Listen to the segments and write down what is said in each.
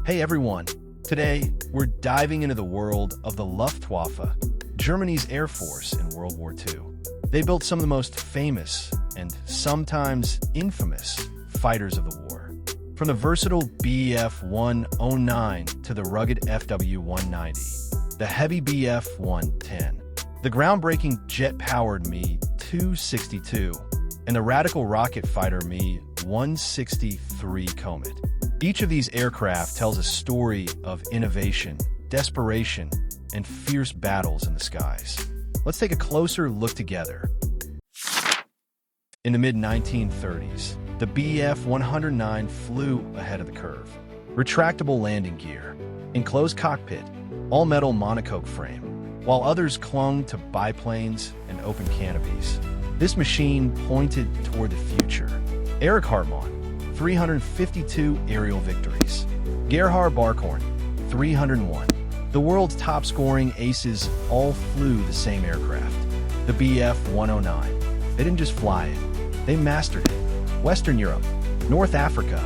Hey everyone! Today, we're diving into the world of the Luftwaffe, Germany's Air Force in World War II. They built some of the most famous and sometimes infamous fighters of the war. From the versatile Bf-109 to the rugged Fw-190, the heavy Bf-110, the groundbreaking jet-powered Me-262, and the radical rocket fighter Me-163 Komet. Each of these aircraft tells a story of innovation, desperation, and fierce battles in the skies. Let's take a closer look together. In the mid-1930s, the Bf-109 flew ahead of the curve. Retractable landing gear, enclosed cockpit, all-metal monocoque frame, while others clung to biplanes and open canopies. This machine pointed toward the future. Erich Hartmann, 352 aerial victories. Gerhard Barkhorn, 301. The world's top-scoring aces all flew the same aircraft, the Bf-109. They didn't just fly it, they mastered it. Western Europe, North Africa,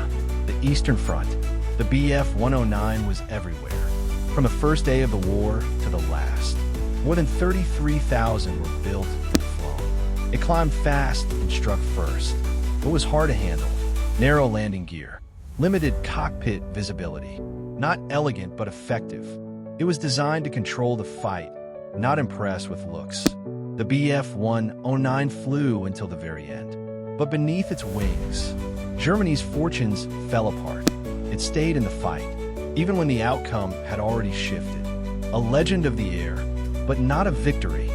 the Eastern Front, the Bf-109 was everywhere, from the first day of the war to the last. More than 33,000 were built and flown. It climbed fast and struck first, but was hard to handle. Narrow landing gear, limited cockpit visibility. Not elegant, but effective. It was designed to control the fight, not impress with looks. The Bf-109 flew until the very end. But beneath its wings, Germany's fortunes fell apart. It stayed in the fight, even when the outcome had already shifted. A legend of the air, but not a victory.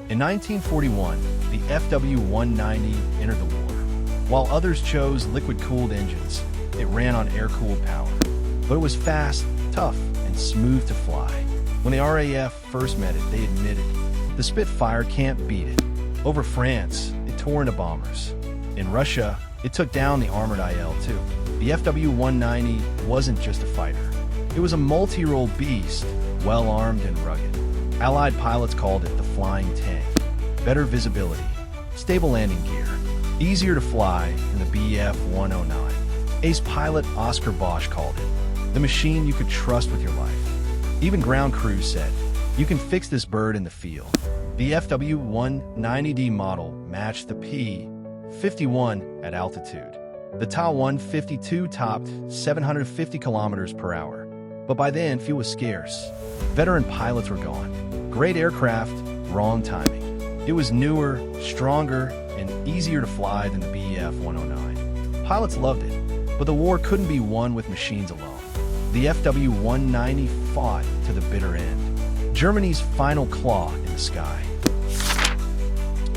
In 1941, the Fw-190 entered the war. While others chose liquid-cooled engines, it ran on air-cooled power. But it was fast, tough, and smooth to fly. When the RAF first met it, they admitted, the Spitfire can't beat it. Over France, it tore into bombers. In Russia, it took down the armored IL-2. The Fw-190 wasn't just a fighter. It was a multi-role beast, well-armed and rugged. Allied pilots called it the Flying Tank. Better visibility, stable landing gear, easier to fly than the Bf-109. Ace pilot Oscar Bosch called it the machine you could trust with your life. Even ground crews said, you can fix this bird in the field. The Fw-190D model matched the P-51 at altitude. The Ta-152 topped 750 kilometers per hour. But by then, fuel was scarce. Veteran pilots were gone. Great aircraft, wrong timing. It was newer, stronger, and easier to fly than the Bf-109. Pilots loved it, but the war couldn't be won with machines alone. The Fw-190 fought to the bitter end. Germany's final claw in the sky.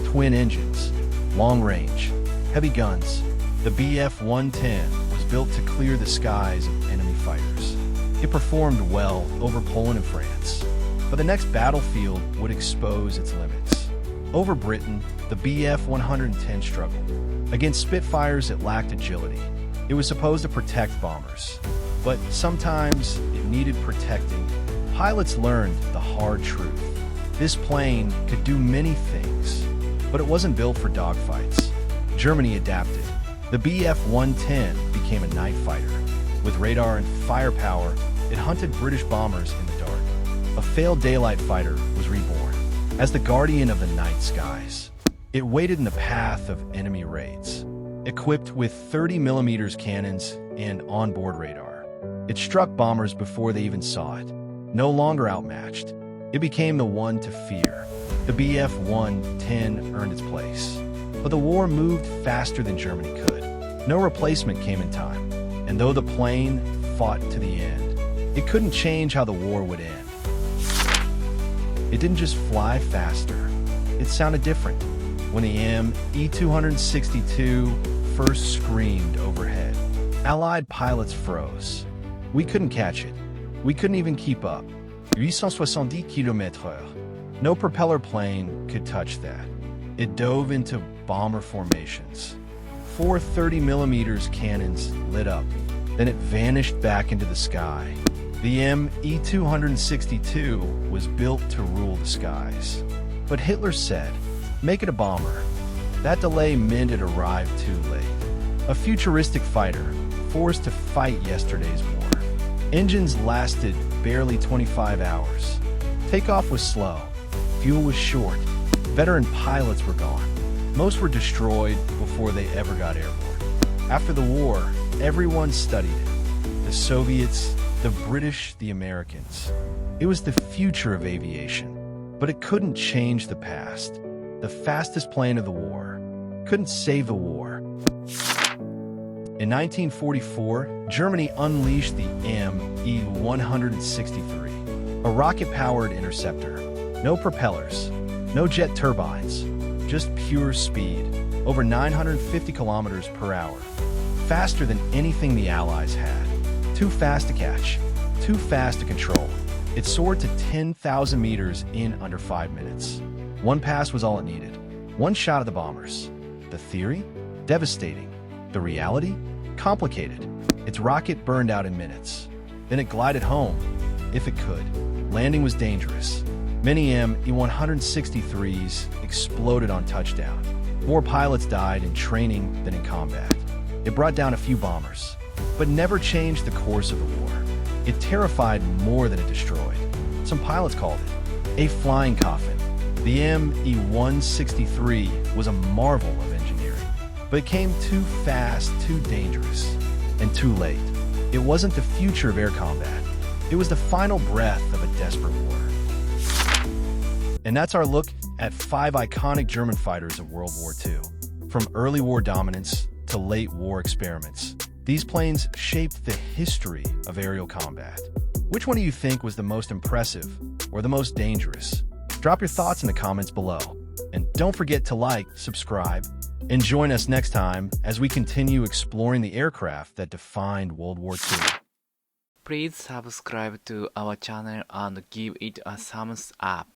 Twin engines, long range, heavy guns. The Bf-110 was built to clear the skies of enemy fighters. It performed well over Poland and France, but the next battlefield would expose its limits. Over Britain, the Bf-110 struggled. Against Spitfires, it lacked agility. It was supposed to protect bombers, but sometimes it needed protecting. Pilots learned the hard truth. This plane could do many things, but it wasn't built for dogfights. Germany adapted. The Bf-110 became a night fighter. With radar and firepower, it hunted British bombers in the dark. A failed daylight fighter was reborn as the guardian of the night skies. It waited in the path of enemy raids. Equipped with 30mm cannons and onboard radar, it struck bombers before they even saw it. No longer outmatched, it became the one to fear. The Bf-110 earned its place. But the war moved faster than Germany could. No replacement came in time, and though the plane fought to the end, it couldn't change how the war would end. It didn't just fly faster, it sounded different. When the Me-262 first screamed overhead, Allied pilots froze. We couldn't catch it. We couldn't even keep up. 870 km/h. No propeller plane could touch that. It dove into bomber formations. 4 30mm cannons lit up. Then it vanished back into the sky. The Me-262 was built to rule the skies. But Hitler said, make it a bomber. That delay meant it arrived too late. A futuristic fighter, forced to fight yesterday's war. Engines lasted barely 25 hours. Takeoff was slow. Fuel was short. Veteran pilots were gone. Most were destroyed before they ever got airborne. After the war, everyone studied it. The Soviets, the British, the Americans. It was the future of aviation. But it couldn't change the past. The fastest plane of the war couldn't save the war. In 1944, Germany unleashed the Me-163, a rocket-powered interceptor. No propellers, no jet turbines, just pure speed, over 950 kilometers per hour. Faster than anything the Allies had. Too fast to catch, too fast to control. It soared to 10,000 meters in under 5 minutes. One pass was all it needed. One shot at the bombers. The theory? Devastating. The reality? Complicated. Its rocket burned out in minutes. Then it glided home, if it could. Landing was dangerous. Many Me-163s exploded on touchdown. More pilots died in training than in combat. It brought down a few bombers, but never changed the course of the war. It terrified more than it destroyed. Some pilots called it a flying coffin. The Me-163 was a marvel of engineering, but it came too fast, too dangerous, and too late. It wasn't the future of air combat. It was the final breath of a desperate war. And that's our look at 5 iconic German fighters of World War II. From early war dominance to late war experiments, these planes shaped the history of aerial combat. Which one do you think was the most impressive or the most dangerous? Drop your thoughts in the comments below. And don't forget to like, subscribe, and join us next time as we continue exploring the aircraft that defined World War II. Please subscribe to our channel and give it a thumbs up.